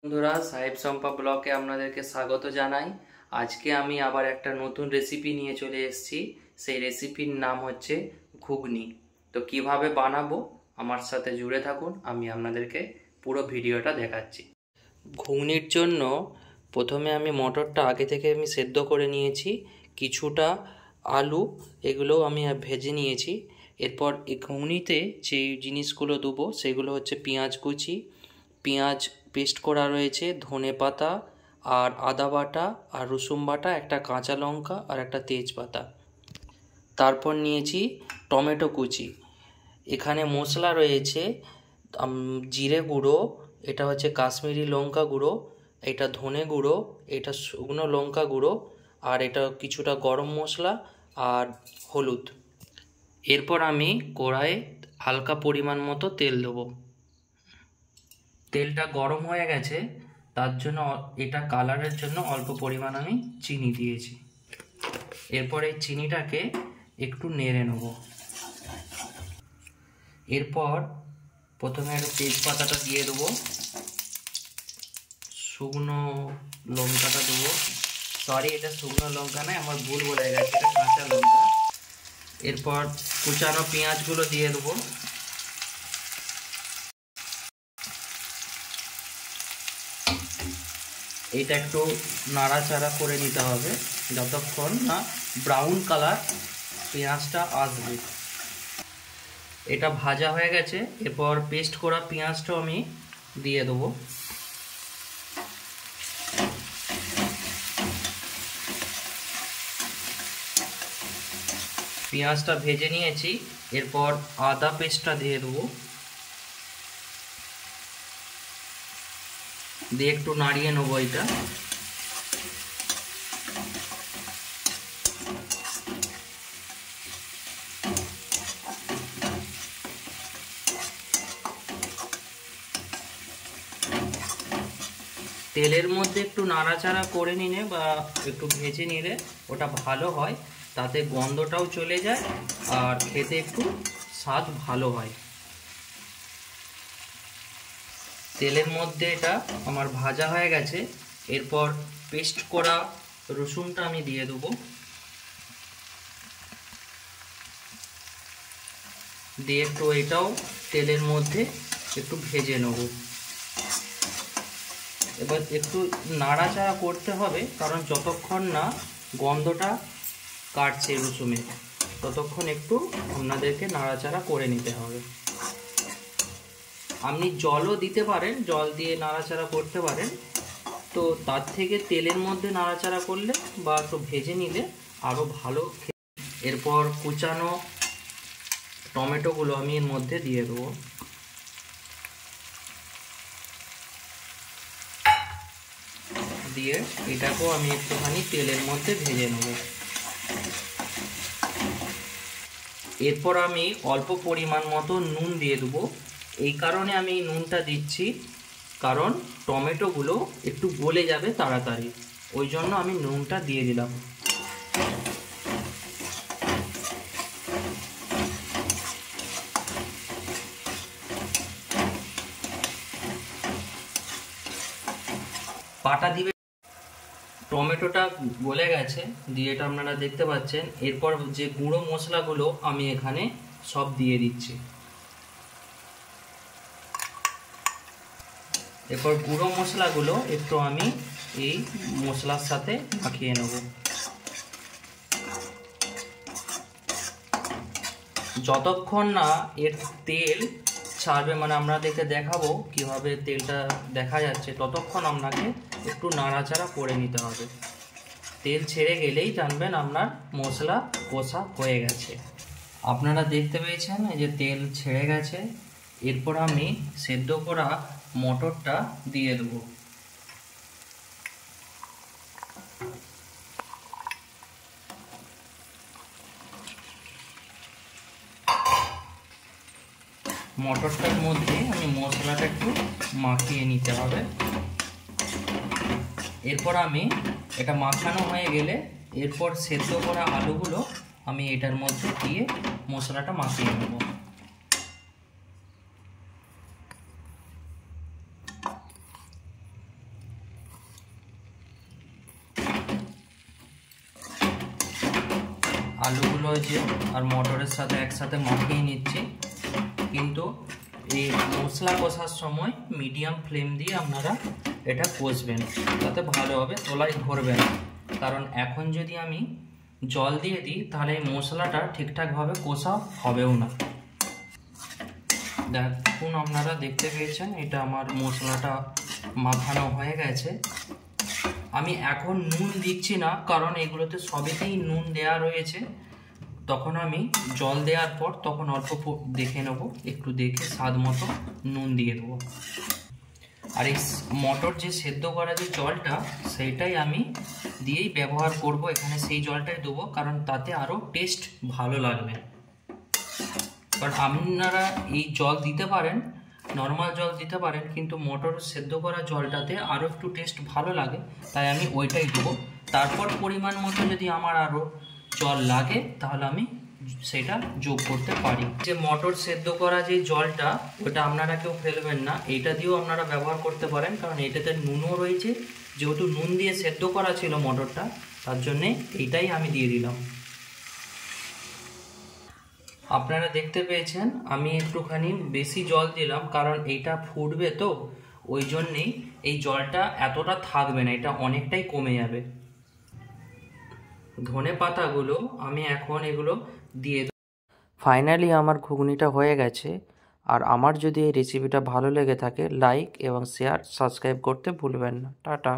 বন্ধুরা, সাহেব সম্পা ব্লগে আপনাদেরকে স্বাগত জানাই। আজকে আমি আবার একটা নতুন রেসিপি নিয়ে চলে এসেছি। সেই রেসিপির নাম হচ্ছে ঘুগনি। তো কিভাবে বানাবো আমার সাথে জুড়ে থাকুন, আমি আপনাদেরকে পুরো ভিডিওটা দেখাচ্ছি। ঘুগনির জন্য প্রথমে আমি মটরটা আগে থেকে সেদ্ধ করে নিয়েছি, কিছুটা আলু এগুলো আমি ভেজে নিয়েছি। এরপর এই ঘুগনিতে যে জিনিসগুলো দেবো সেগুলো হচ্ছে পেঁয়াজ কুচি, পেঁয়াজ পেস্ট করা রয়েছে, ধনে পাতা আর আদা বাটা আর রসুন বাটা, একটা কাঁচা লঙ্কা আর একটা তেজপাতা। তারপর নিয়েছি টমেটো কুচি। এখানে মশলা রয়েছে জিরে গুঁড়ো, এটা হচ্ছে কাশ্মীরি লঙ্কা গুঁড়ো, এটা ধনে গুঁড়ো, এটা শুকনো লঙ্কা গুঁড়ো, আর এটা কিছুটা গরম মশলা আর হলুদ। এরপর আমি কড়াইয়ে হালকা পরিমাণ মতো তেল দেবো। তেলটা গরম হয়ে গেছে, তার জন্য এটা কালারের জন্য অল্প পরিমাণ আমি চিনি দিয়েছি। এরপর এই চিনিটাকে একটু নেড়ে নেব। এরপর প্রথমে একটা তেজপাতাটা দিয়ে দেবো, শুকনো লঙ্কাটা দেবো। সরি, এটা শুকনো লঙ্কা নয়, আমার ভুল বলে গেছে, এটা কাঁচা লঙ্কা। এরপর কুচানো পেঁয়াজগুলো দিয়ে দেবো। এটা একটু নাড়াচাড়া করে নিতে হবে যতক্ষণ না ব্রাউন কালার পেঁয়াজটা আসবে। এটা ভাজা হয়ে গেছে, এরপর পেস্ট করা পেঁয়াজটাও আমি দিয়ে দেবো। পেঁয়াজটা ভেজে নিয়েছি, এরপর আদা পেস্টটা দিয়ে দেবো, দিয়ে একটু নাড়িয়ে নেবো। এটা তেলের মধ্যে একটু নাড়াচাড়া করে নিলে বা একটু ভেজে নিলে ওটা ভালো হয়, তাতে গন্ধটাও চলে যায় আর খেতে একটু স্বাদ ভালো হয়। তেলের মধ্যে এটা আমার ভাজা হয়ে গেছে, এরপর পেস্ট করা রসুনটা আমি দিয়ে দেবো, দিয়ে একটু এটাও তেলের মধ্যে একটু ভেজে নেব। এবার একটু নাড়াচাড়া করতে হবে, কারণ যতক্ষণ না গন্ধটা কাটছে রসুনের ততক্ষণ একটু আপনাদেরকে নাড়াচাড়া করে নিতে হবে। আপনি জলও দিতে পারেন, জল দিয়ে নাড়াচাড়া করতে পারেন, তো তার থেকে তেলের মধ্যে নাড়াচাড়া করলে বা একটু ভেজে নিলে আরও ভালো। এরপর কুচানো টমেটোগুলো আমি এর মধ্যে দিয়ে দেবো, দিয়ে এটাকেও আমি একটুখানি তেলের মধ্যে ভেজে নেব। এরপর আমি অল্প পরিমাণ মতো নুন দিয়ে দেবো। এই কারণে আমি নুনটা দিচ্ছি, কারণ টমেটোগুলো একটু গলে যাবে তাড়াতাড়ি, ওই জন্য আমি নুনটা দিয়ে দিলাম। পাটা দিবে। টমেটোটা গলে গেছে, দিয়ে এটা আপনারা দেখতে পাচ্ছেন। এরপর যে গুঁড়ো মশলাগুলো আমি এখানে সব দিয়ে দিচ্ছি। এরপর গুঁড়ো মশলাগুলো একটু আমি এই মশলার সাথে মাখিয়ে নেব। যতক্ষণ না এর তেল ছাড়বে, মানে আপনাদেরকে দেখাবো কিভাবে তেলটা দেখা যাচ্ছে, ততক্ষণ আপনাকে একটু নাড়াচাড়া করে নিতে হবে। তেল ছেড়ে গেলেই জানবেন আপনার মশলা কষা হয়ে গেছে। আপনারা দেখতে পেয়েছেন এই যে তেল ছেড়ে গেছে। এরপর আমি সেদ্ধ করা মটরটা দিয়ে দেবো। মটরটার মধ্যে আমি মশলাটা একটু মাখিয়ে নিতে হবে। এরপর আমি এটা মাখানো হয়ে গেলে এরপর সেদ্ধ করা আলুগুলো আমি এটার মধ্যে দিয়ে মশলাটা মাখিয়ে নেব। আলুগুলো যে আর মটরের সাথে একসাথে মাখিয়ে নিচ্ছি। কিন্তু এই মশলা কষার সময় মিডিয়াম ফ্লেম দিয়ে আপনারা এটা কষবেন, তাতে ভালোভাবে তলায় ধরবে না। কারণ এখন যদি আমি জল দিয়ে দিই তাহলে এই মশলাটা ঠিকঠাকভাবে কষা হবেও না। দেখুন আপনারা দেখতে পেয়েছেন এটা আমার মশলাটা মাখানো হয়ে গেছে। আমি এখন নুন দিচ্ছি না, কারণ এগুলোতে সবেতেই নুন দেওয়া রয়েছে। তখন আমি জল দেওয়ার পর তখন অল্প দেখে নেব, একটু দেখে স্বাদ মতো নুন দিয়ে দেবো। আর এই মটর যে সেদ্ধ করা যে জলটা সেইটাই আমি দিয়েই ব্যবহার করব, এখানে সেই জলটাই দেবো, কারণ তাতে আরও টেস্ট ভালো লাগবে। কারণ আপনারা এই জল দিতে পারেন, নর্মাল জল দিতে পারেন, কিন্তু মটর সেদ্ধ করা জলটাতে আরও একটু টেস্ট ভালো লাগে, তাই আমি ওইটাই দেবো। তারপর পরিমাণ মতো যদি আমার আরও জল লাগে তাহলে আমি সেটা যোগ করতে পারি। যে মটর সেদ্ধ করা যে জলটা ওটা আপনারা কেউ ফেলবেন না, এইটা দিয়েও আপনারা ব্যবহার করতে পারেন, কারণ এটাতে নুনও রয়েছে। যেহেতু নুন দিয়ে সেদ্ধ করা ছিল মটরটা, তার জন্যে এইটাই আমি দিয়ে দিলাম। আপনারা দেখতে পেয়েছেন আমি একটুখানি বেশি জল দিলাম, কারণ এইটা ফুটবে তো, ওই জন্যেই এই জলটা এতটা থাকবে না, এটা অনেকটাই কমে যাবে। ধনে পাতাগুলো আমি এখন এগুলো দিয়ে দেব। ফাইনালি আমার ঘুগনিটা হয়ে গেছে। আর আমার যদি এই রেসিপিটা ভালো লেগে থাকে লাইক এবং শেয়ার সাবস্ক্রাইব করতে ভুলবেন না। টাটা।